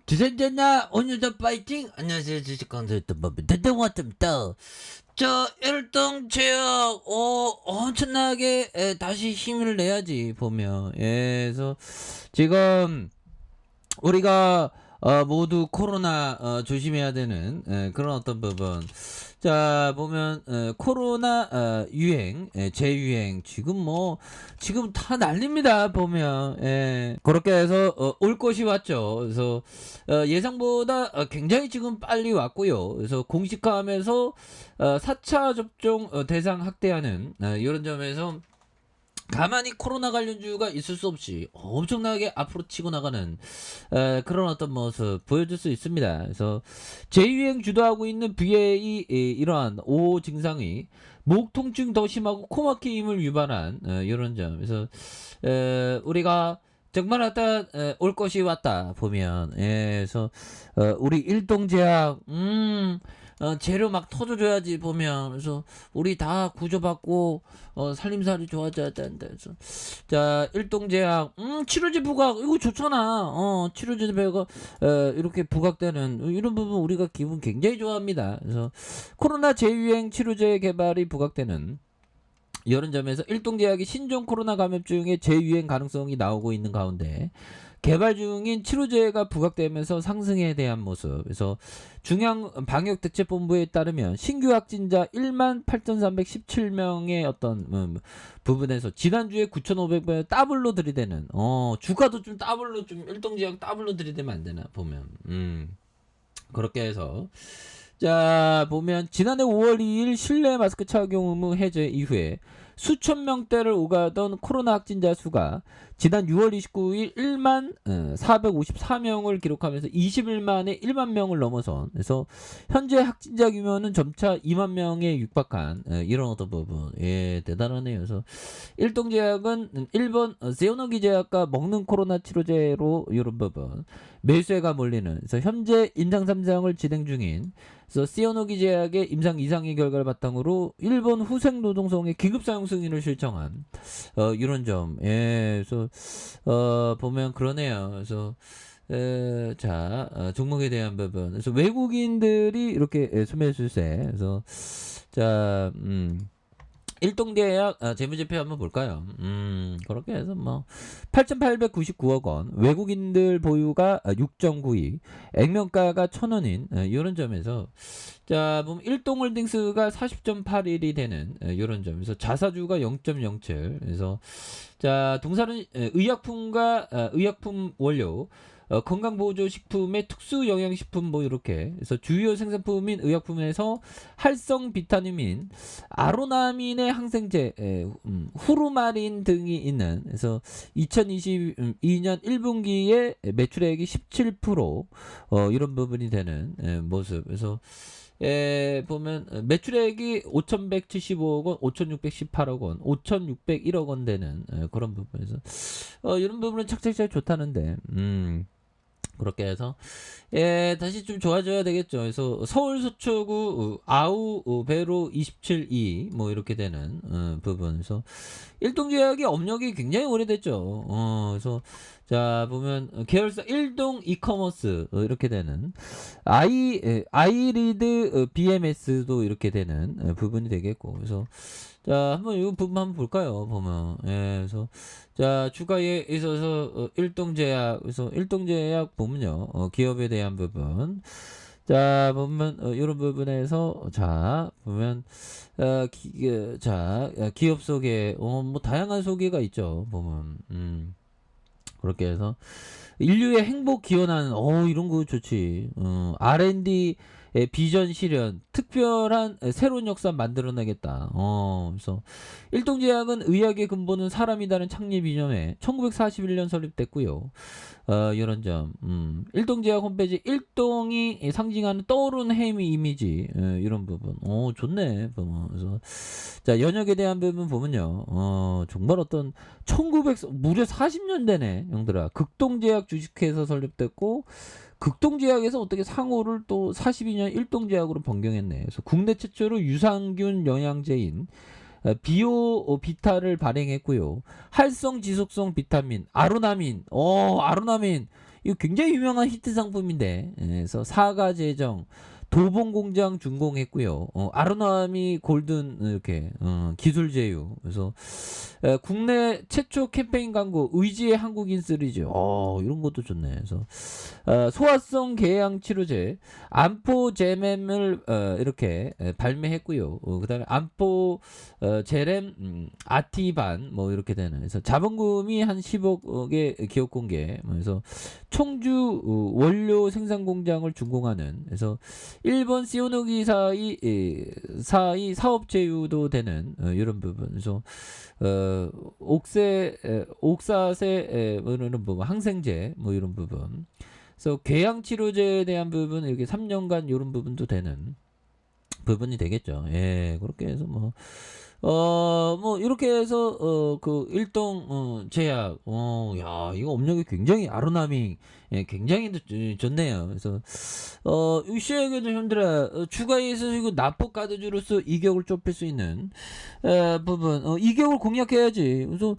주전자나 오늘도 파이팅! 안녕하세요. 주식강사 유튜버 대동왔습니다. 자, 일동체약 엄청나게 다시 힘을 내야지 보면. 그래서 지금 우리가 모두 코로나 조심해야 되는 그런 어떤 부분. 자, 보면 코로나 유행, 재유행 지금 다 난립니다. 보면 그렇게 해서 올 것이 왔죠. 그래서 예상보다 굉장히 지금 빨리 왔고요. 그래서 공식화하면서 4차 접종 대상 확대하는 이런 점에서 가만히 코로나 관련주가 있을 수 없이 엄청나게 앞으로 치고 나가는 그런 어떤 모습 보여줄 수 있습니다. 그래서 재유행 주도하고 있는 VA 이러한 5 증상이 목 통증 더 심하고 코막힘을 유발한 이런 점. 그래서 우리가 정말 왔다 올 것이 왔다 보면 그래서 우리 일동제약 재료 막 터져줘야지 보면. 그래서 우리 다 구조받고 살림살이 좋아져야 된다. 그래서 자, 일동제약 치료제 부각 이거 좋잖아. 치료제 부각 이렇게 부각되는 이런 부분 우리가 기분 굉장히 좋아합니다. 그래서 코로나 재유행 치료제 개발이 부각되는 이런 점에서 일동제약이 신종 코로나 감염증의 재유행 가능성이 나오고 있는 가운데 개발 중인 치료제가 부각되면서 상승에 대한 모습. 그래서 중앙방역대책본부에 따르면 신규 확진자 18,317명의 어떤 부분에서 지난주에 9,500명 더블로 들이대는 주가도 좀 더블로 좀 일동제약 더블로 들이대면 안 되나 보면 그렇게 해서 자, 보면 지난해 5월 2일 실내 마스크 착용 의무 해제 이후에 수천 명대를 오가던 코로나 확진자 수가 지난 6월 29일 1만 454명을 기록하면서 21만에 1만 명을 넘어선. 그래서 현재 확진자 규모는 점차 2만 명에 육박한 이런 어떤 부분. 대단하네요. 그래서 일동제약은 일본 세오노기 제약과 먹는 코로나 치료제로 이런 부분 매수세가 몰리는. 그래서 현재 임상 3상을 진행 중인 그래서 시오노기 제약의 임상 2상의 결과를 바탕으로 일본 후생 노동성의 기급 사용 승인을 신청한 이런 점. 그래서 보면 그러네요. 그래서 자, 종목에 대한 부분. 그래서 외국인들이 이렇게 소매수세. 그래서 자, 일동대약 재무제표 한번 볼까요? 그렇게 해서 뭐 8,899억 원, 외국인들 보유가 6.92, 액면가가 1,000원인 이런 점에서 자, 보면 일동홀딩스가 40.81이 되는 이런 점에서 자사주가 0.07. 그래서 자, 동사는 의약품과 의약품 원료 건강보조식품의 특수영양식품 뭐 이렇게 그래서 주요 생산품인 의약품에서 활성 비타민 아로나민의 항생제 후루마린 등이 있는. 그래서 2022년 1분기에 매출액이 17% 이런 부분이 되는 모습. 그래서 보면 매출액이 5,175억 원, 5,618억 원, 5,601억 원 되는 그런 부분에서 이런 부분은 착착착 좋다는데 그렇게 해서 다시 좀 좋아져야 되겠죠. 그래서 서울 서초구 아우 배로 27이 뭐 이렇게 되는 부분에서 일동제약이 업력이 굉장히 오래됐죠. 그래서 자, 보면 계열사 일동 이커머스 이렇게 되는 아이리드 BMS도 이렇게 되는 부분이 되겠고. 그래서 자, 한번 이 부분 한번 볼까요? 보면 그래서 자, 주가에 있어서 일동제약. 그래서 일동제약 보면요, 기업에 대한 부분. 자, 보면 이런 부분에서 자, 보면 기업 소개 뭐 다양한 소개가 있죠. 보면 그렇게 해서 인류의 행복 기원하는 이런 거 좋지. R&D 비전 실현 특별한 새로운 역사 만들어내겠다. 그래서 일동제약은 의학의 근본은 사람이다는 창립 이념에 1941년 설립됐고요. 이런 점. 일동제약 홈페이지 일동이 상징하는 떠오르는 해미 이미지 이런 부분. 좋네. 그래서 자, 연역에 대한 부분 보면요. 정말 어떤 무려 40년대네, 형들아. 극동제약 주식회사 설립됐고 극동제약에서 어떻게 상호를 또 42년 일동제약으로 변경했네. 그래서 국내 최초로 유산균 영양제인 비오 비타를 발행했고요. 활성 지속성 비타민 아로나민. 아로나민 이거 굉장히 유명한 히트 상품인데, 그래서 사과 제정, 도봉공장 준공했고요. 아로나미 골든 이렇게 기술 제휴. 그래서 국내 최초 캠페인 광고 의지의 한국인 시리즈. 이런 것도 좋네. 그래서 소화성 궤양 치료제 암포제mem을 이렇게 발매했고요. 그다음에 암포 제렘 아티반 뭐 이렇게 되는. 그래서 자본금이 한 10억의 기업 공개. 그래서 청주 원료 생산 공장을 준공하는. 그래서 일본 시오노기 사의 사업 제휴도 되는 이런 부분. 그래서 옥사세 뭐 이런 부분, 항생제 뭐 이런 부분. 그래서 궤양 치료제에 대한 부분 이렇게 3년간 이런 부분도 되는 부분이 되겠죠. 예, 그렇게 해서 뭐 이렇게 해서 그 일동 제약 야 이거 업력이 굉장히 아로나믹 예, 굉장히 좋네요. 그래서 이시에게도 형들아 추가해서 이거 납법 카드주로서 이격을 좁힐 수 있는 부분 이격을 공략해야지. 그래서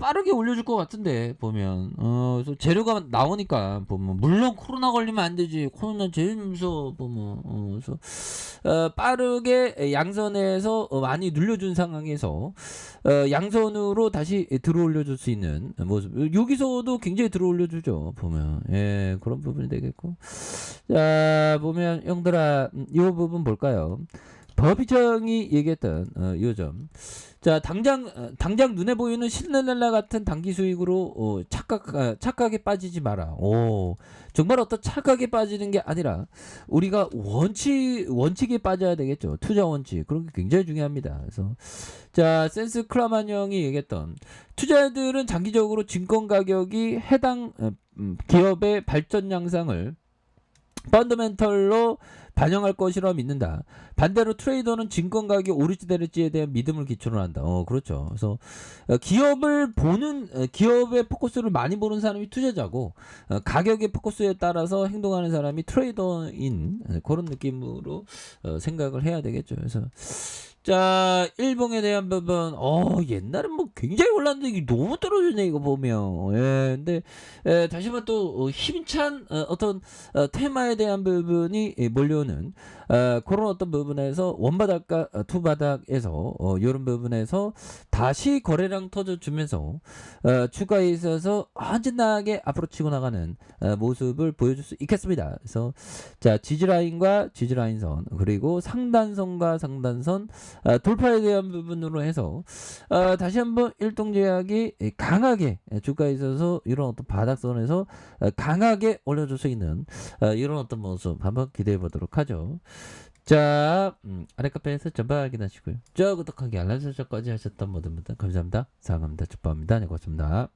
빠르게 올려줄 것 같은데 보면 그래서 재료가 나오니까 보면 물론 코로나 걸리면 안 되지. 코로나 제일 무서워 보면 그래서 빠르게 양선에서 많이 눌려준 상황에서 양선으로 다시 들어올려줄 수 있는 모습. 여기서도 굉장히 들어올려주죠. 보면 예 그런 부분이 되겠고. 자 보면 형들아 이 부분 볼까요? 법이정이 얘기했던 요점. 자 당장 눈에 보이는 신데렐라 같은 단기 수익으로 착각에 빠지지 마라. 정말 어떤 착각에 빠지는 게 아니라 우리가 원칙에 빠져야 되겠죠. 투자 원칙 그런 게 굉장히 중요합니다. 그래서 자 센스 클라만 형이 얘기했던 투자들은 장기적으로 증권 가격이 해당 기업의 발전 양상을 펀더멘털로 반영할 것이라 믿는다. 반대로 트레이더는 증권 가격이 오를지 내릴지에 대한 믿음을 기초로 한다. 그렇죠. 그래서 기업을 보는 기업의 포커스를 많이 보는 사람이 투자자고 가격의 포커스에 따라서 행동하는 사람이 트레이더인 그런 느낌으로 생각을 해야 되겠죠. 그래서 자 일봉에 대한 부분 옛날엔 뭐 굉장히 올랐는데 이게 너무 떨어지네 이거 보면. 예 근데 다시 한번 또 힘찬 어떤 테마에 대한 부분이 몰려오는 그런 어떤 부분에서 원바닥과 투바닥에서 이런 부분에서 다시 거래량 터져주면서 추가에 있어서 헌진하게 앞으로 치고 나가는 모습을 보여줄 수 있겠습니다. 그래서 자 지지라인과 지지라인선 그리고 상단선과 상단선 돌파에 대한 부분으로 해서 다시 한번 일동제약이 강하게 주가에 있어서 이런 어떤 바닥선에서 강하게 올려줄 수 있는 이런 어떤 모습 한번 기대해 보도록 하죠. 자 아래 카페에서 전방 확인하시고요. 저 구독하기 알람 설정까지 하셨던 모든 분들 감사합니다. 사랑합니다. 축복합니다. 네 고맙습니다.